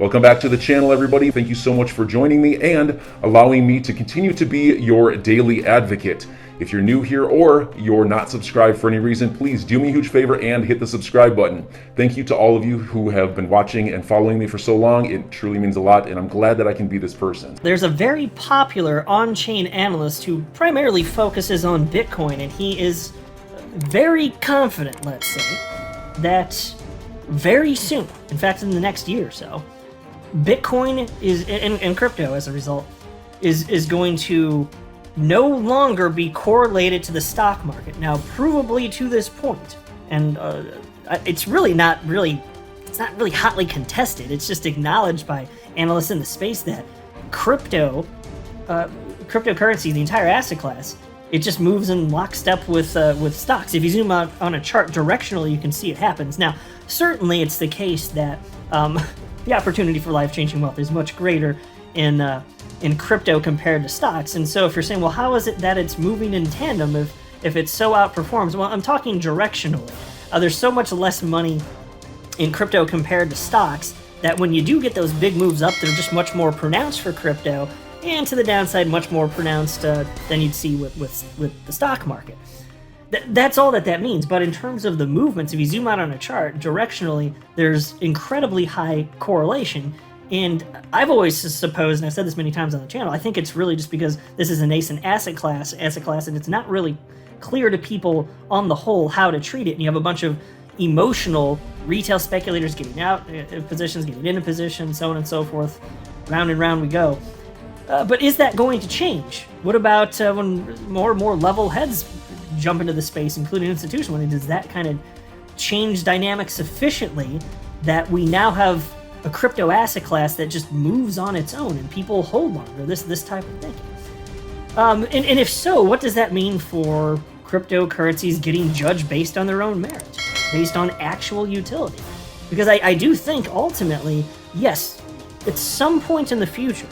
Welcome back to the channel, everybody. Thank you so much for joining me and allowing me to continue to be your daily advocate. If you're new here or you're not subscribed for any reason, please do me a huge favor and hit the subscribe button. Thank you to all of you who have been watching and following me for so long. It truly means a lot, and I'm glad that I can be this person. There's a very popular on-chain analyst who primarily focuses on Bitcoin, and he is very confident, let's say, that very soon, in fact in the next year or so, Bitcoin is, and crypto as a result, is going to no longer be correlated to the stock market. Now, provably to this point, and it's not really hotly contested. It's just acknowledged by analysts in the space that cryptocurrency, the entire asset class, it just moves in lockstep with stocks. If you zoom out on a chart directionally, you can see it happens. Now, certainly it's the case that the opportunity for life-changing wealth is much greater in crypto compared to stocks. And so if you're saying, well, how is it that it's moving in tandem if it so outperforms? Well, I'm talking directionally. There's so much less money in crypto compared to stocks that when you do get those big moves up, they're just much more pronounced for crypto, and to the downside, much more pronounced than you'd see with the stock market. That's all that means. But in terms of the movements, if you zoom out on a chart, directionally, there's incredibly high correlation. And I've always supposed, and I've said this many times on the channel, I think it's really just because this is a nascent asset class, and it's not really clear to people on the whole how to treat it. And you have a bunch of emotional retail speculators getting out of positions, getting into positions, so on and so forth. Round and round we go. But is that going to change? What about when more and more level heads jump into the space, including institutional money? Does that kind of change dynamics sufficiently that we now have a crypto asset class that just moves on its own and people hold longer, this type of thinking? And if so, what does that mean for cryptocurrencies getting judged based on their own merit, based on actual utility? Because I do think ultimately, yes, at some point in the future,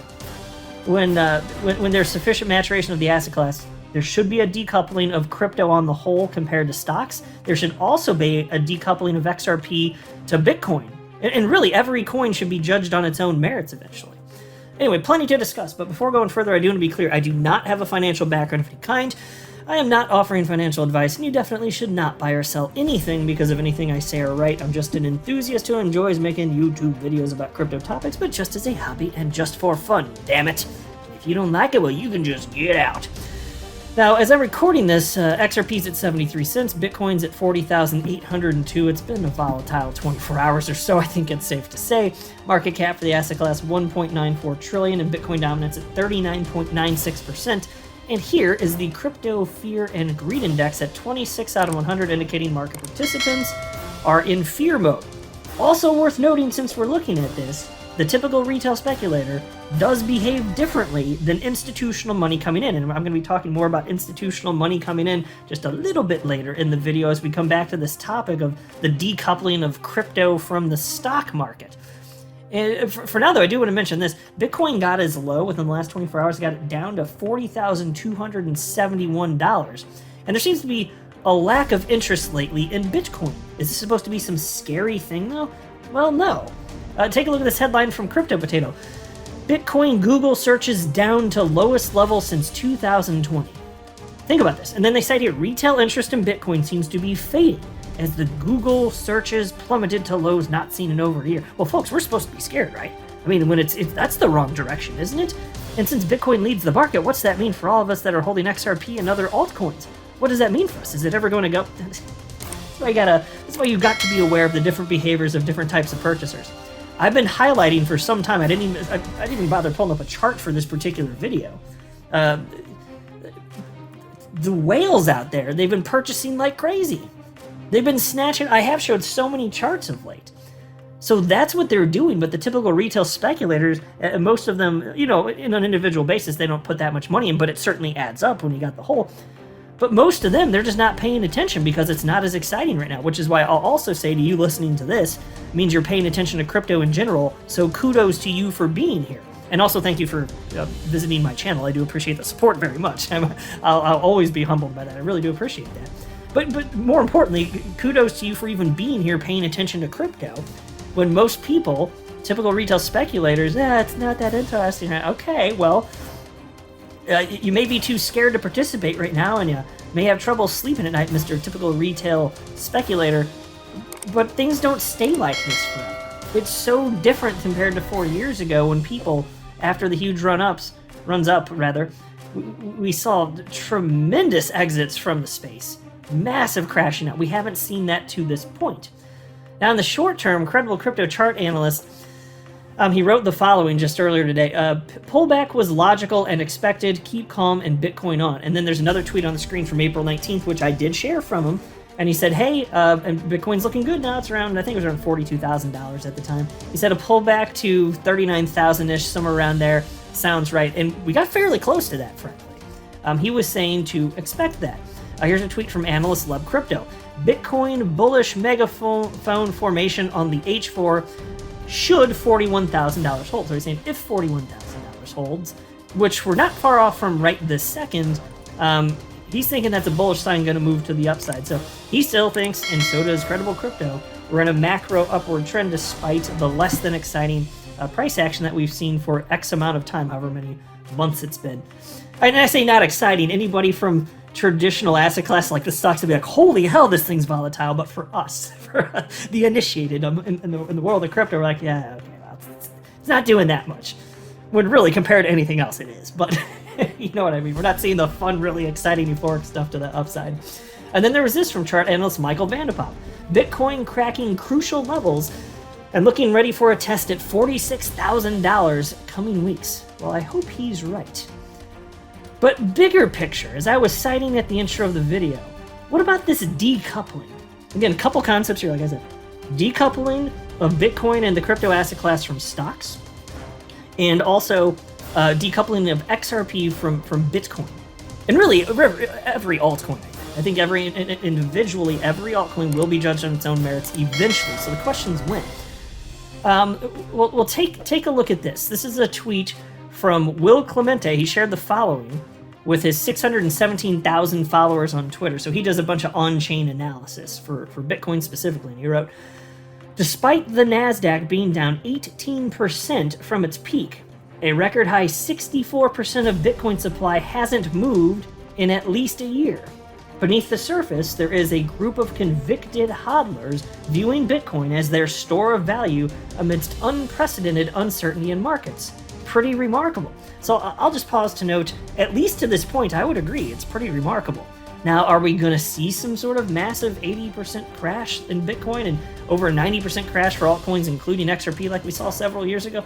when there's sufficient maturation of the asset class, there should be a decoupling of crypto on the whole compared to stocks. There should also be a decoupling of XRP to Bitcoin. And really, every coin should be judged on its own merits eventually. Anyway, plenty to discuss, but before going further, I do want to be clear, I do not have a financial background of any kind. I am not offering financial advice, and you definitely should not buy or sell anything because of anything I say or write. I'm just an enthusiast who enjoys making YouTube videos about crypto topics, but just as a hobby and just for fun, damn it. If you don't like it, well, you can just get out. Now, as I'm recording this, XRP's at 73 cents, Bitcoin's at 40,802. It's been a volatile 24 hours or so, I think it's safe to say. Market cap for the asset class, 1.94 trillion, and Bitcoin dominance at 39.96%. And here is the Crypto Fear and Greed Index at 26 out of 100, indicating market participants are in fear mode. Also worth noting, since we're looking at this, the typical retail speculator does behave differently than institutional money coming in. And I'm going to be talking more about institutional money coming in just a little bit later in the video as we come back to this topic of the decoupling of crypto from the stock market. And for now, though, I do want to mention this. Bitcoin got as low within the last 24 hours, got it down to $40,271. And there seems to be a lack of interest lately in Bitcoin. Is this supposed to be some scary thing, though? Well, no. Take a look at this headline from Crypto Potato. Bitcoin Google searches down to lowest level since 2020. Think about this. And then they cite here, retail interest in Bitcoin seems to be fading as the Google searches plummeted to lows not seen in over a year. Well, folks, we're supposed to be scared, right? I mean, when that's the wrong direction, isn't it? And since Bitcoin leads the market, what's that mean for all of us that are holding XRP and other altcoins? What does that mean for us? Is it ever going to go? That's why you've got to be aware of the different behaviors of different types of purchasers. I've been highlighting for some time. I didn't even bother pulling up a chart for this particular video. The whales out there, they've been purchasing like crazy. They've been snatching. I have showed so many charts of late. So that's what they're doing. But the typical retail speculators, most of them, you know, in an individual basis, they don't put that much money in, but it certainly adds up when you got the whole. But most of them, they're just not paying attention because it's not as exciting right now, which is why I'll also say to you listening to this, means you're paying attention to crypto in general, so kudos to you for being here. And also thank you for visiting my channel. I do appreciate the support very much. I'll always be humbled by that. I really do appreciate that. But more importantly, kudos to you for even being here paying attention to crypto, when most people typical retail speculators, it's not that interesting. Okay, well, you may be too scared to participate right now, and you may have trouble sleeping at night, Mr. Typical Retail Speculator, but things don't stay like this forever. It's so different compared to 4 years ago when people, after the huge runs up, we saw tremendous exits from the space, massive crashing out. We haven't seen that to this point. Now, in the short term, credible crypto chart analyst, he wrote the following just earlier today. Pullback was logical and expected. Keep calm and Bitcoin on. And then there's another tweet on the screen from April 19th, which I did share from him. And he said, hey, and Bitcoin's looking good now. It's around, I think it was around $42,000 at the time. He said a pullback to 39,000-ish, somewhere around there. Sounds right. And we got fairly close to that, frankly. He was saying to expect that. Here's a tweet from analyst Lub Crypto. Bitcoin bullish megaphone formation on the H4 should $41,000 hold. So he's saying if $41,000 holds, which we're not far off from right this second, he's thinking that's a bullish sign going to move to the upside. So he still thinks, and so does Credible Crypto, we're in a macro upward trend despite the less than exciting price action that we've seen for X amount of time, however many months it's been. And I say not exciting. Anybody from traditional asset class like the stocks would be like, holy hell, this thing's volatile. But for us, for the initiated in the world of crypto, we're like, yeah, okay, well, it's not doing that much. When really, compared to anything else, it is. But you know what I mean? We're not seeing the fun, really exciting, euphoric stuff to the upside. And then there was this from chart analyst Michael Vandepop. Bitcoin cracking crucial levels and looking ready for a test at $46,000 coming weeks. Well, I hope he's right. But bigger picture, as I was citing at the intro of the video, what about this decoupling? Again, a couple concepts here, like I said. Decoupling of Bitcoin and the crypto asset class from stocks, and also decoupling of XRP from Bitcoin. And really, every altcoin. I think individually, every altcoin will be judged on its own merits eventually. So the question is when. We'll take a look at this. This is a tweet from Will Clemente. He shared the following with his 617,000 followers on Twitter. So he does a bunch of on-chain analysis for Bitcoin specifically. And he wrote, despite the NASDAQ being down 18% from its peak, a record high 64% of Bitcoin supply hasn't moved in at least a year. Beneath the surface, there is a group of convicted hodlers viewing Bitcoin as their store of value amidst unprecedented uncertainty in markets. Pretty remarkable. So I'll just pause to note, at least to this point, I would agree, it's pretty remarkable. Now, are we going to see some sort of massive 80% crash in Bitcoin and over a 90% crash for altcoins, including XRP, like we saw several years ago?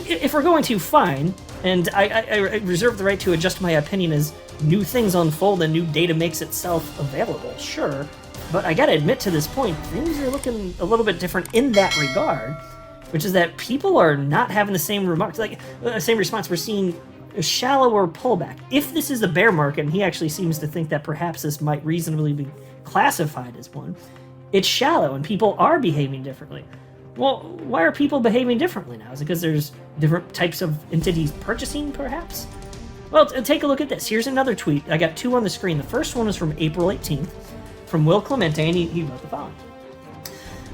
If we're going to, fine, and I reserve the right to adjust my opinion as new things unfold and new data makes itself available, sure. But I gotta admit, to this point, things are looking a little bit different in that regard, which is that people are not having the same same response. We're seeing a shallower pullback. If this is a bear market, and he actually seems to think that perhaps this might reasonably be classified as one, it's shallow and people are behaving differently. Well, why are people behaving differently now? Is it because there's different types of entities purchasing, perhaps? Well, take a look at this. Here's another tweet. I got two on the screen. The first one is from April 18th, from Will Clemente, and he wrote the following.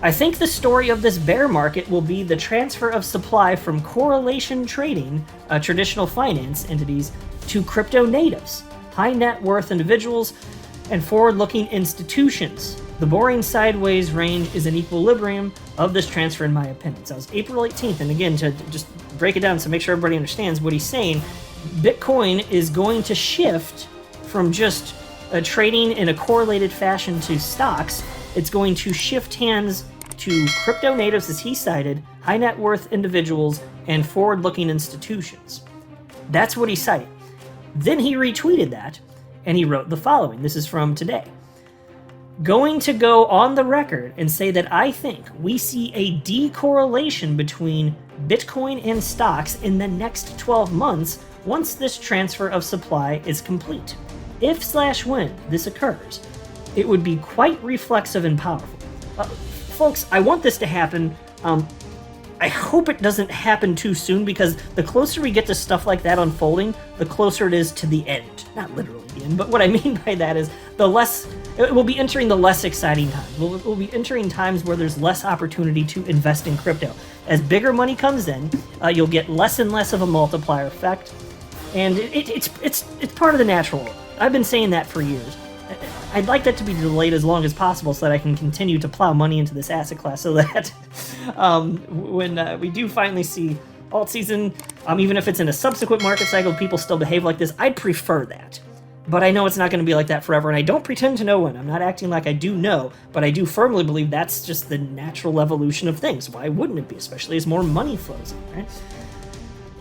I think the story of this bear market will be the transfer of supply from correlation trading, traditional finance entities, to crypto natives, high net worth individuals, and forward-looking institutions. The boring sideways range is an equilibrium of this transfer, in my opinion. So it was April 18th, and again, to just break it down so make sure everybody understands what he's saying, Bitcoin is going to shift from just trading in a correlated fashion to stocks. It's going to shift hands to crypto natives, as he cited, high net worth individuals, and forward-looking institutions. That's what he cited. Then he retweeted that, and he wrote the following. This is from today. Going to go on the record and say that I think we see a decorrelation between Bitcoin and stocks in the next 12 months once this transfer of supply is complete. If/when this occurs, it would be quite reflexive and powerful. Folks, I want this to happen. I hope it doesn't happen too soon, because the closer we get to stuff like that unfolding, the closer it is to the end. Not literally the end, but what I mean by that is we'll be entering the less exciting times. We'll be entering times where there's less opportunity to invest in crypto. As bigger money comes in, you'll get less and less of a multiplier effect, and it's part of the natural order. I've been saying that for years. I'd like that to be delayed as long as possible so that I can continue to plow money into this asset class, so that when we do finally see alt season, even if it's in a subsequent market cycle, people still behave like this. I'd prefer that. But I know it's not going to be like that forever, and I don't pretend to know when. I'm not acting like I do know, but I do firmly believe that's just the natural evolution of things. Why wouldn't it be, especially as more money flows in, right?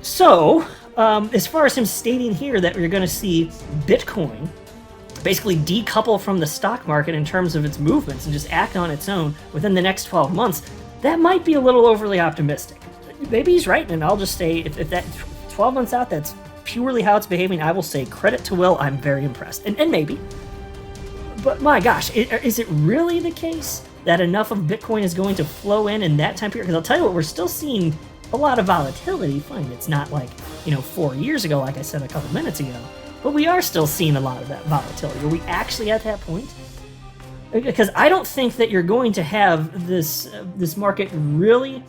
So, as far as him stating here that we're going to see Bitcoin basically decouple from the stock market in terms of its movements and just act on its own within the next 12 months, that might be a little overly optimistic. Maybe he's right, and I'll just say if that 12 months out, that's purely how it's behaving, I will say credit to Will, I'm very impressed. And maybe. But my gosh, is it really the case that enough of Bitcoin is going to flow in that time period? Because I'll tell you what, we're still seeing a lot of volatility. Fine, it's not like, 4 years ago, like I said a couple minutes ago. But we are still seeing a lot of that volatility. Are we actually at that point? Because I don't think that you're going to have this market really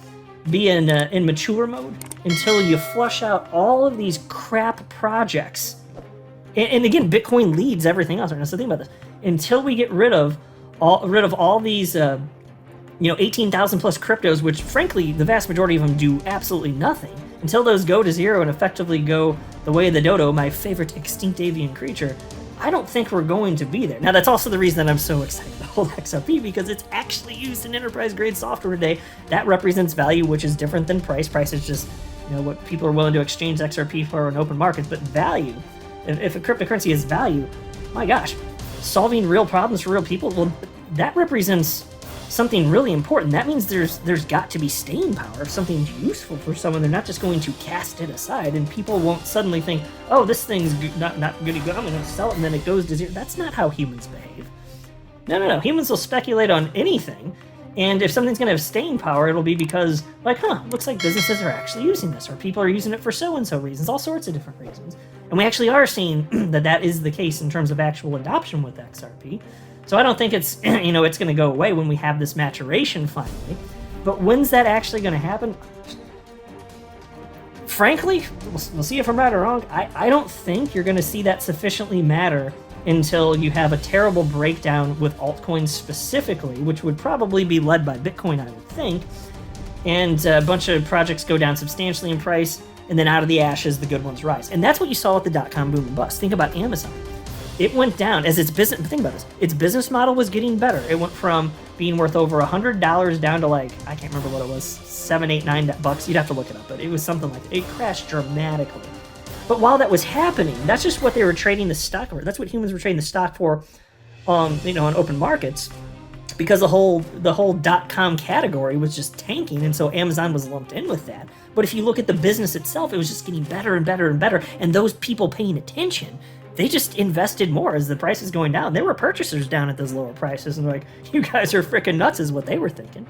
be in mature mode until you flush out all of these crap projects. And again, Bitcoin leads everything else right now. So think about this: until we get rid of all these 18,000 plus cryptos, which frankly the vast majority of them do absolutely nothing, until those go to zero and effectively go the way of the dodo, my favorite extinct avian creature, I don't think we're going to be there. Now, that's also the reason that I'm so excited to hold XRP, because it's actually used in enterprise-grade software today. That represents value, which is different than price. Price is just, what people are willing to exchange XRP for in open markets. But value, if a cryptocurrency is value, my gosh, solving real problems for real people, well, that represents something really important. That means there's got to be staying power. If something's useful for someone, they're not just going to cast it aside, and people won't suddenly think, oh, this thing's not good to go, I'm going to sell it, and then it goes to zero. That's not how humans behave. No. Humans will speculate on anything, and if something's going to have staying power, it'll be because, looks like businesses are actually using this, or people are using it for so-and-so reasons, all sorts of different reasons. And we actually are seeing that is the case in terms of actual adoption with XRP. So I don't think it's, it's going to go away when we have this maturation finally. But when's that actually going to happen? Frankly, we'll see if I'm right or wrong. I don't think you're going to see that sufficiently matter until you have a terrible breakdown with altcoins specifically, which would probably be led by Bitcoin, I would think. And a bunch of projects go down substantially in price, and then out of the ashes, the good ones rise. And that's what you saw with the dot-com boom and bust. Think about Amazon. It went down as its business. Think about this. Its business model was getting better. It went from being worth over $100 down to I can't remember what it was, $7, $8, $9. You'd have to look it up, but it was something like that. It crashed dramatically. But while that was happening, that's just what they were trading the stock for. That's what humans were trading the stock for, on open markets, because the whole .com category was just tanking, and so Amazon was lumped in with that. But if you look at the business itself, it was just getting better and better and better, and those people paying attention, they just invested more as the price is going down. There were purchasers down at those lower prices, and you guys are freaking nuts is what they were thinking.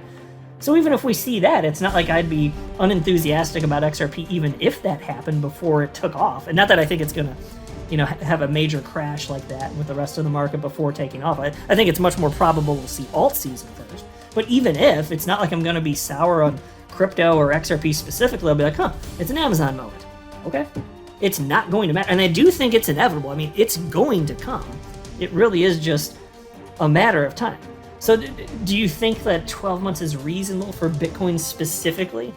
So even if we see that, it's not like I'd be unenthusiastic about XRP even if that happened before it took off. And not that I think it's going to, have a major crash like that with the rest of the market before taking off. I think it's much more probable we'll see alt season first. But even if, it's not like I'm going to be sour on crypto or XRP specifically. I'll be like, it's an Amazon moment. Okay? It's not going to matter. And I do think it's inevitable. I mean, it's going to come. It really is just a matter of time. So do you think that 12 months is reasonable for Bitcoin specifically?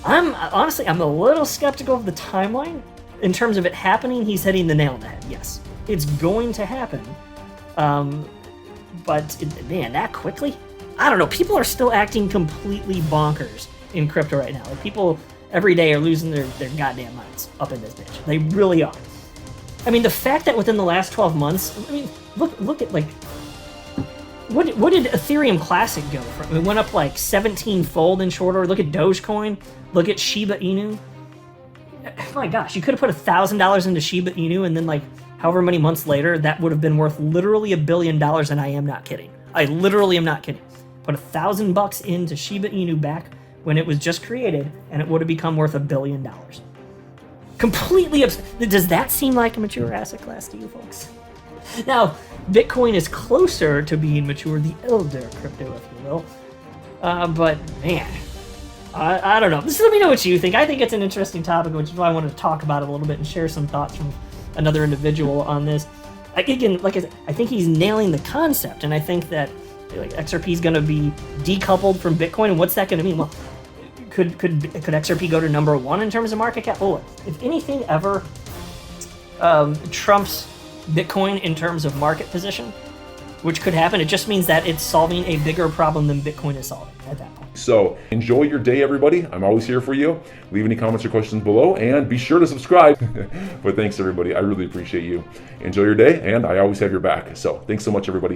I'm a little skeptical of the timeline. In terms of it happening, he's hitting the nail on the head. Yes, it's going to happen. But man, that quickly? I don't know. People are still acting completely bonkers in crypto right now. People every day are losing their goddamn minds up in this bitch. They really are. I mean, the fact that within the last 12 months, look at what did Ethereum Classic go from? It went up 17-fold in short order. Look at Dogecoin. Look at Shiba Inu. My gosh, you could have put $1,000 into Shiba Inu, and then however many months later, that would have been worth literally $1 billion, and I am not kidding. I literally am not kidding. Put $1,000 into Shiba Inu back when it was just created, and it would have become worth $1 billion. Completely absurd. Does that seem like a mature asset class to you folks? Now, Bitcoin is closer to being mature, the elder crypto, if you will. But man, I don't know. Just let me know what you think. I think it's an interesting topic, which is why I wanted to talk about it a little bit and share some thoughts from another individual on this. Again, like I said, I think he's nailing the concept, and I think that like XRP is going to be decoupled from Bitcoin. And what's that going to mean? Well, could XRP go to number one in terms of market cap? Oh, if anything ever trumps Bitcoin in terms of market position, which could happen, it just means that it's solving a bigger problem than Bitcoin is solving at that point. So enjoy your day, everybody. I'm always here for you. Leave any comments or questions below, and be sure to subscribe. But thanks, everybody. I really appreciate you. Enjoy your day, and I always have your back. So thanks so much, everybody.